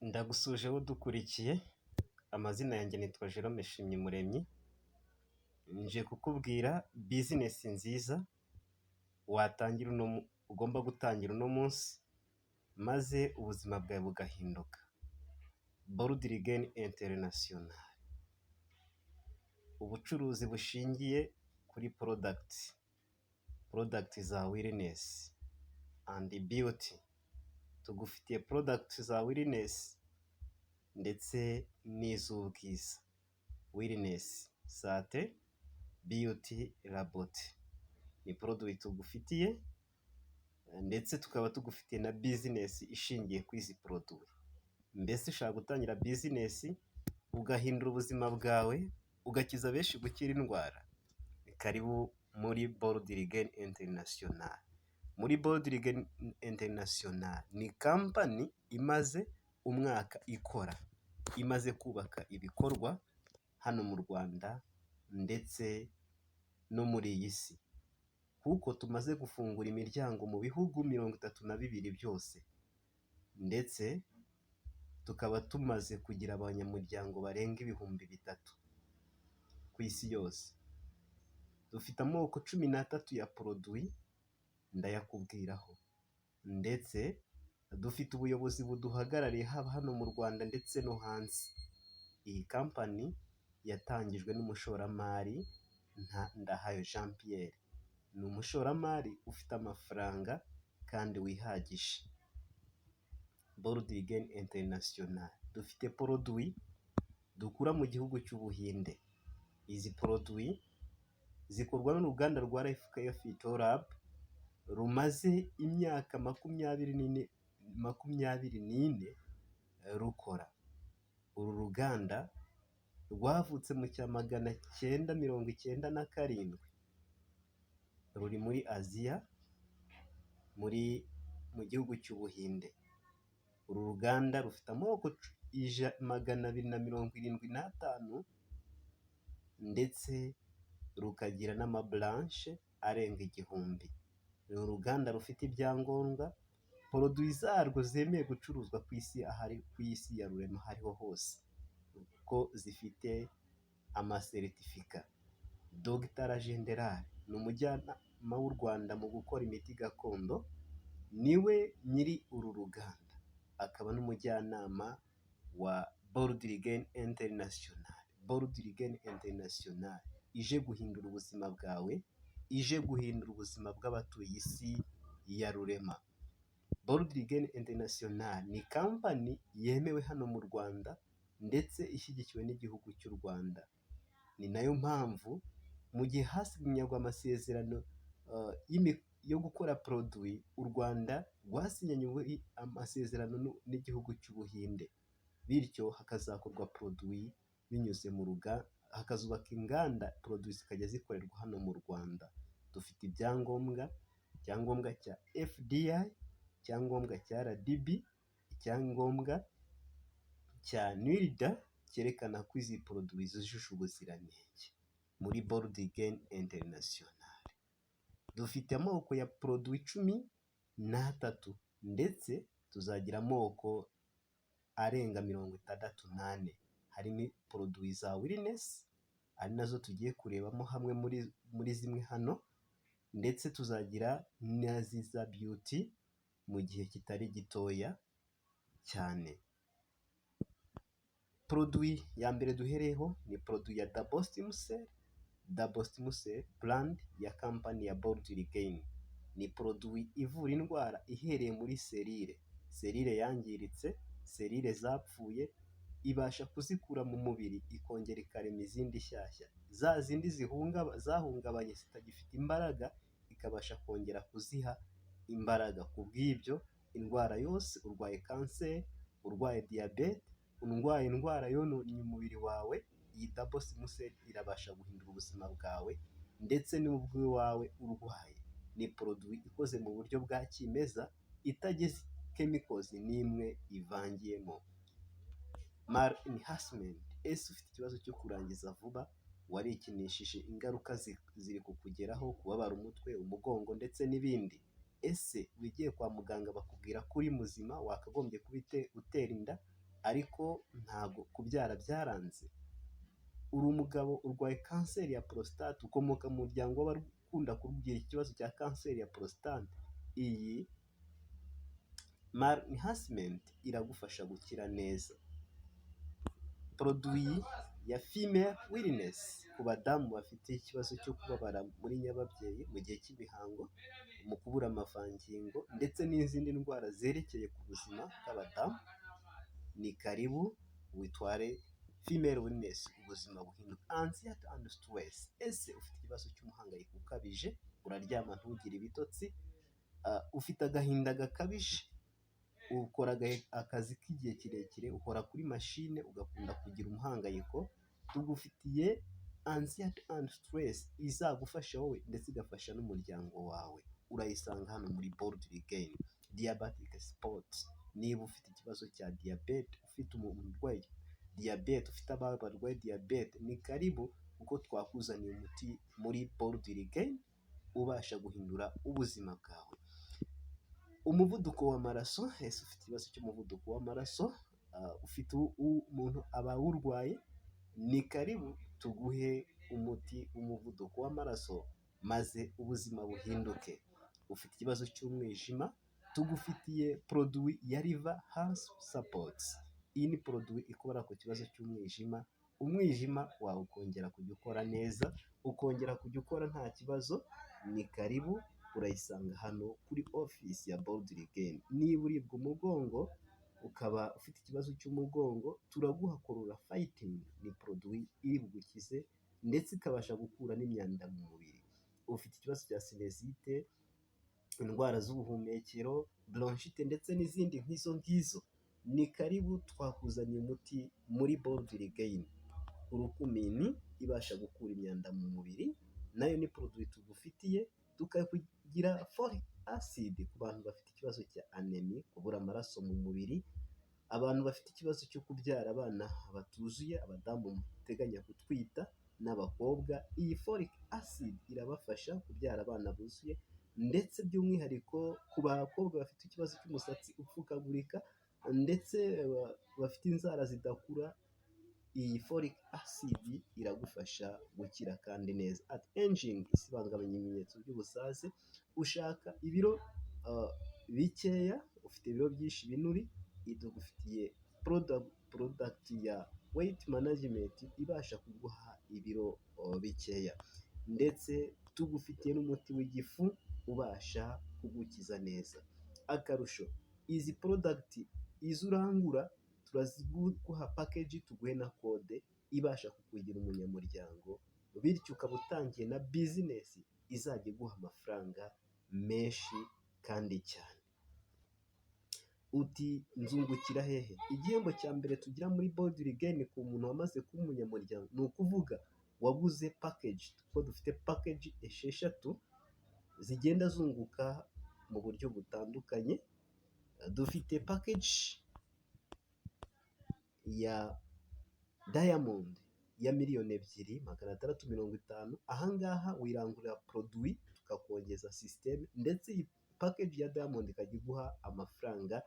Ndagusuje wowe udukurikiye, amazina yanjye nitwa Jerome Shimyumuremyi, nje kukubwira bizinesi nziza watangira ugomba gutangira uno munsi maze ubuzima bwawe bugahinduka. Boldrigen International, ubucuruzi bushingiye kuri product za wellness and beauty. Tugufitiye product za wellness ndetse n'iz'ubwiza. Wellness sate, beauty labote ni produit tugufitiye, ndetse tukaba tugufitiye na business ishingiye kuri izi produit. Mbese ushaka gutangira business ugahindura ubuzima bwawe, ugakiza benshi gukira indwara, karibu muri Boldrigen International. Muri Boldrigen International ni company imaze umwaka ikora, imaze kubaka ibikorwa hano mu Rwanda ndetse no muri iyi si, kuko tumaze gufungura imiryango mu bihugu 32 byose, ndetse tukaba tumaze kugira abanyamuryango barenga 3,000 ku isi yose. Dufite amoko 13 ya produit ndayakubwiraho, ndetse dufite ubuyobozi buduhagarariye haba hano mu Rwanda ndetse no hanze. Iyi company yatangijwe n'umushoramari Ndahayo Jean Pierre. Ni umushoramari ufite amafaranga kandi wihagije. Boldrigen International dufite produit dukura mu gihugu cy'Ubuhinde. Izi produit zikorwa n'uruganda rwa Life Care Phyto Lab rumaze imyaka 24 rukora. Uru ruganda rwavutse mu cya 1997, ruri muri Aziya, mu gihugu cy'Ubuhinde. Uru ruganda rufite amoko 275 ndetse rukagira n'amabranche arenga 1000. Ni uruganda rufite ibyangombwa, produit zarwo zemeye gucuruzwa ku isi ya rurema hariho hose, kuko zifite amasertifika. Dr General ni umujyanama w'u Rwanda mu gukora imiti gakondo, niwe nyiri uru ruganda, akaba n'umujyanama wa Boldrigen International. Boldrigen International ije guhindura ubuzima bwawe, ije guhindura ubuzima bw'abatuye isi ya rurema. Boldrigen International ni company yemewe hano mu Rwanda ndetse ishyigikiwe n'igihugu cy'u Rwanda. Ni nayo mpamvu mu gihe hasinywa amasezerano yo gukora produit, u Rwanda rwasinyanye amasezerano n'igihugu cy'Ubuhinde, bityo hakazakorwa produit binyuze mu ruganda, hakazubaka inganda, produit zikajya zikorerwa hano mu Rwanda. Dufite icyangombwa cya FDI, icyangombwa cya RDB, icyangombwa cya NIRDA cyerekana ko izi produit zujuje ubuziranenge. Muri Boldrigen International dufite amoko ya produit 13, ndetse tuzagira amoko arenga 68. Harimo produit za wellness, ari nazo tugiye kurebamo hamwe muri zimwe hano, ndetse tuzagira naziza beauty mu gihe kitari gitoya cyane. Produit ya mbere duhereyeho ni produit ya Double Stem Cell brand ya company ya Boldrigen. Ni produit ivura indwara ihereye muri selile yangiritse, selile zapfuye, ibasha kuzikura mu mubiri ikongera ikarema izindi nshyashya. Za zindi zahungabanye zitagifite imbaraga, ikabasha kongera kuziha imbaraga. Kubw'ibyo indwara yose, urwaye kanseri, urwaye diyabete, urwaye indwara yononnye umubiri wawe, iyi Double Stem Cell irabasha guhindura ubuzima bwawe, ndetse n'ubwo iwawe urwaye. Ni produit ikoze mu buryo bwa kimeza, itageze chemicals n'imwe ivangiyemo. Mal enhancement, ese ufite ikibazo cyo kurangiza vuba, warikinishije, ingaruka ziri kukugeraho, kubabara umutwe, umugongo ndetse n'ibindi. Ese wigiye kwa muganga bakubwira ko uri muzima, wakagombye utera inda, ariko ntabwo kubyara byaranze, uri umugabo urwaye kanseri ya prostate, ukomoka mu muryango w'abakunda kugira ikibazo cya kanseri ya prostate, iyi malnihasiment iragufasha gukira neza. Produit ya female wellness ku badamu bafite ikibazo cyo kubabara muri nyababyeyi mu gihe cy'imihango, mu kubura amavangingo ndetse n'izindi ndwara zerekeye ku buzima bw'abadamu, ni karibu witware female wellness, ubuzima buhinduka. Anxiety and stress, ese ufite ikibazo cy'umuhangayiko ukabije, uraryama ntugire ibitotsi, ufite agahinda gakabije, ukora akazi k'igihe kirekire, uhora kuri mashine, ugakunda kugira umuhangayiko, tugufitiye anxiety and stress izagufasha wowe ndetse igafasha n'umuryango wawe. Urayisanga hano muri Bold Regain. Diabetic Sports, niba ufite ikibazo cya diyabete, ufite umuntu urwaye diyabete, ufite abana barwaye diyabete, ni karibu kuko twakuzaniye umuti muri Bold Regain ubasha guhindura ubuzima bwawe. Umuvuduko w'amaraso, ese ufite ikibazo cy'umuvuduko w'amaraso, ufite umuntu abawurwaye, ni karibu tuguhe umuti w'umuvuduko w'amaraso maze ubuzima buhinduke. Ufite ikibazo cy'umwijima, tugufitiye produit ya Liver Health Supports. Iyi ni produit ikora ku kibazo cy'umwijima, umwijima wawe ukongera kujya ukora neza, ukongera kujya ukora nta kibazo, ni karibu urayisanga hano kuri office ya Bold Regain. Niba uribwa umugongo, ukaba ufite ikibazo cy'umugongo, turaguha Korora Fighting, ni produit iri bugukize ndetse ikabasha gukura n'imyanda mu mubiri. Ufite ikibazo cya sinezite, indwara z'ubuhumekero, bronchite ndetse n'izindi nk'izo ngizo, ni karibu twakuzaniye umuti muri Bold Regain. Urukumini ibasha gukura imyanda mu mubiri, nayo ni produit tugufitiye, tukakugira folic acid ku bantu bafite ikibazo cya anemia, kubura amaraso mu mubiri, abantu bafite ikibazo cyo kubyara abana batuzuye, abadamu muteganya gutwita n'abakobwa, iyi folic acid irabafasha kubyara abana buzuye, ndetse by'umwihariko ku bakobwa bafite ikibazo cy'umusatsi upfukagurika ndetse bafite inzara zidakura, iyi folic acid iragufasha gukira kandi neza. At aging, isibanganya ibimenyetso by'ubusaze, ushaka ibiro bikeya, ufite ibiro byinshi binuri, idugufitiye product ya weight management ibasha kuguha ibiro bikeya, ndetse tugufitiye n'umuti w'igifu ubasha kugukiza neza. Akarusho, izi product izo urangura turaziguha package, tuguhe na kode ibasha kukugira umunyamuryango, bityo ukaba utangiye na business izajya iguha amafaranga menshi kandi cyane. Uti nzungukira hehe? Igihembo cya mbere tugira muri Bold Regain ku muntu wamaze kuba umunyamuryango, ni ukuvuga waguze package, kuko dufite package 6 zigenda zunguka mu buryo butandukanye. Dufite package ya Diamond ya $2,650,000, ahangaha wirangurira produit tukakongeza system, ndetse iyi package ya Diamond ikajya iguha amafaranga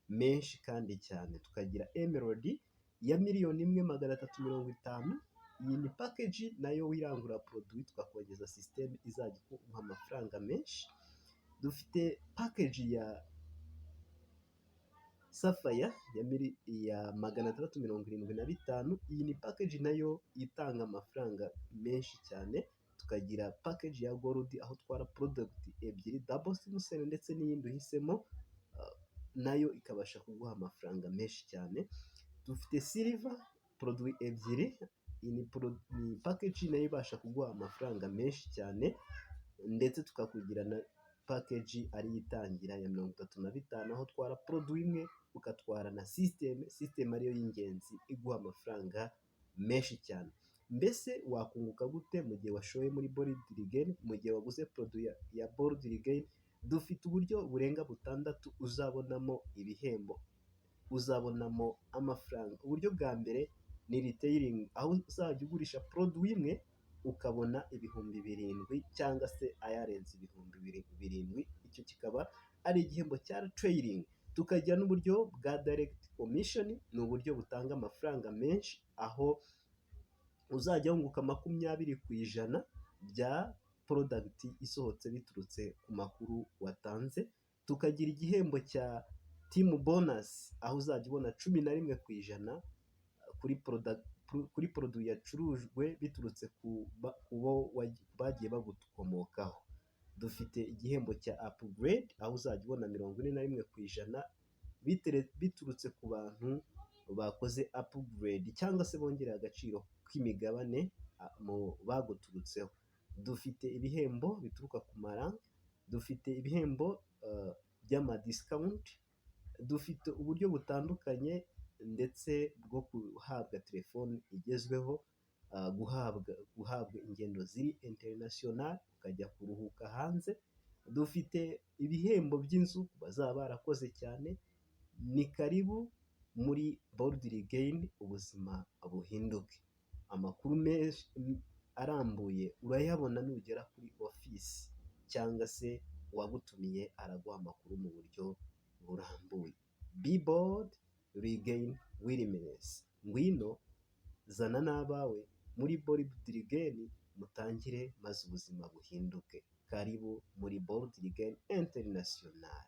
menshi kandi cyane. Tukagira Emerald ya $1,350,000, iyi ni package nayo wirangurira produit tukakongeza system izajya iguha amafaranga menshi. Dufite package ya Sapphire ya $675,000, iyi ni package nayo itanga amafaranga menshi cyane. Tukagira package ya Gold, aho twara product ebyiri, double sim cell ndetse n'iyindi uhisemo, nayo ikabasha kuguha amafaranga menshi cyane. Dufite Silver produit ebyiri, iyi ni package nayo ibasha kuguha amafaranga menshi cyane, ndetse tukakugira na package ari itangira ya 35, aho twara produit imwe ukatwara na system ariyo y'ingenzi iguha amafaranga menshi cyane. Mbese wakunguka gute mu gihe washoye muri Bold Regain? Mu gihe waguze produit ya Bold Regain, dufite uburyo burenga 6 uzabonamo ibihembo, uzabonamo amafaranga. Uburyo bwa mbere ni retailing, aho uzajya ugurisha produit imwe ukabona $7,000 cyangwa se ayarenze $7,000. Icyo kikaba ari igihembo cya trailing. Tukagira n'uburyo bwa direct commission, ni uburyo butanga amafaranga menshi, aho uzajya wunguka 20% bya product isohotse biturutse ku makuru watanze. Tukagira igihembo cya team bonus, aho uzajya ubona 11% kuri produit yacurujwe biturutse ku bo bagiye bagukomokaho. Dufite igihembo cya upgrade, aho uzajya ubona 41% biturutse ku bantu bakoze upgrade cyangwa se bongerera agaciro k'imigabane mu baguturutseho. Dufite ibihembo bituruka ku marank, dufite ibihembo by'ama discount, dufite uburyo butandukanye ndetse bwo guhabwa telefone igezweho, guhabwa ingendo ziri international ukajya kuruhuka hanze. Dufite ibihembo by'inzu bazaba barakoze cyane. Ni karibu muri Boldly Gain, ubuzima buhinduke. Amakuru menshi arambuye urayabona nugera kuri office, cyangwa se uwagutumiye araguha amakuru mu buryo burambuye. Be bold, regain willingness. Ngwino zana n'abawe muri Boldly Gain, mutangire maze ubuzima buhinduke. Karibu muri Boldly Gain International.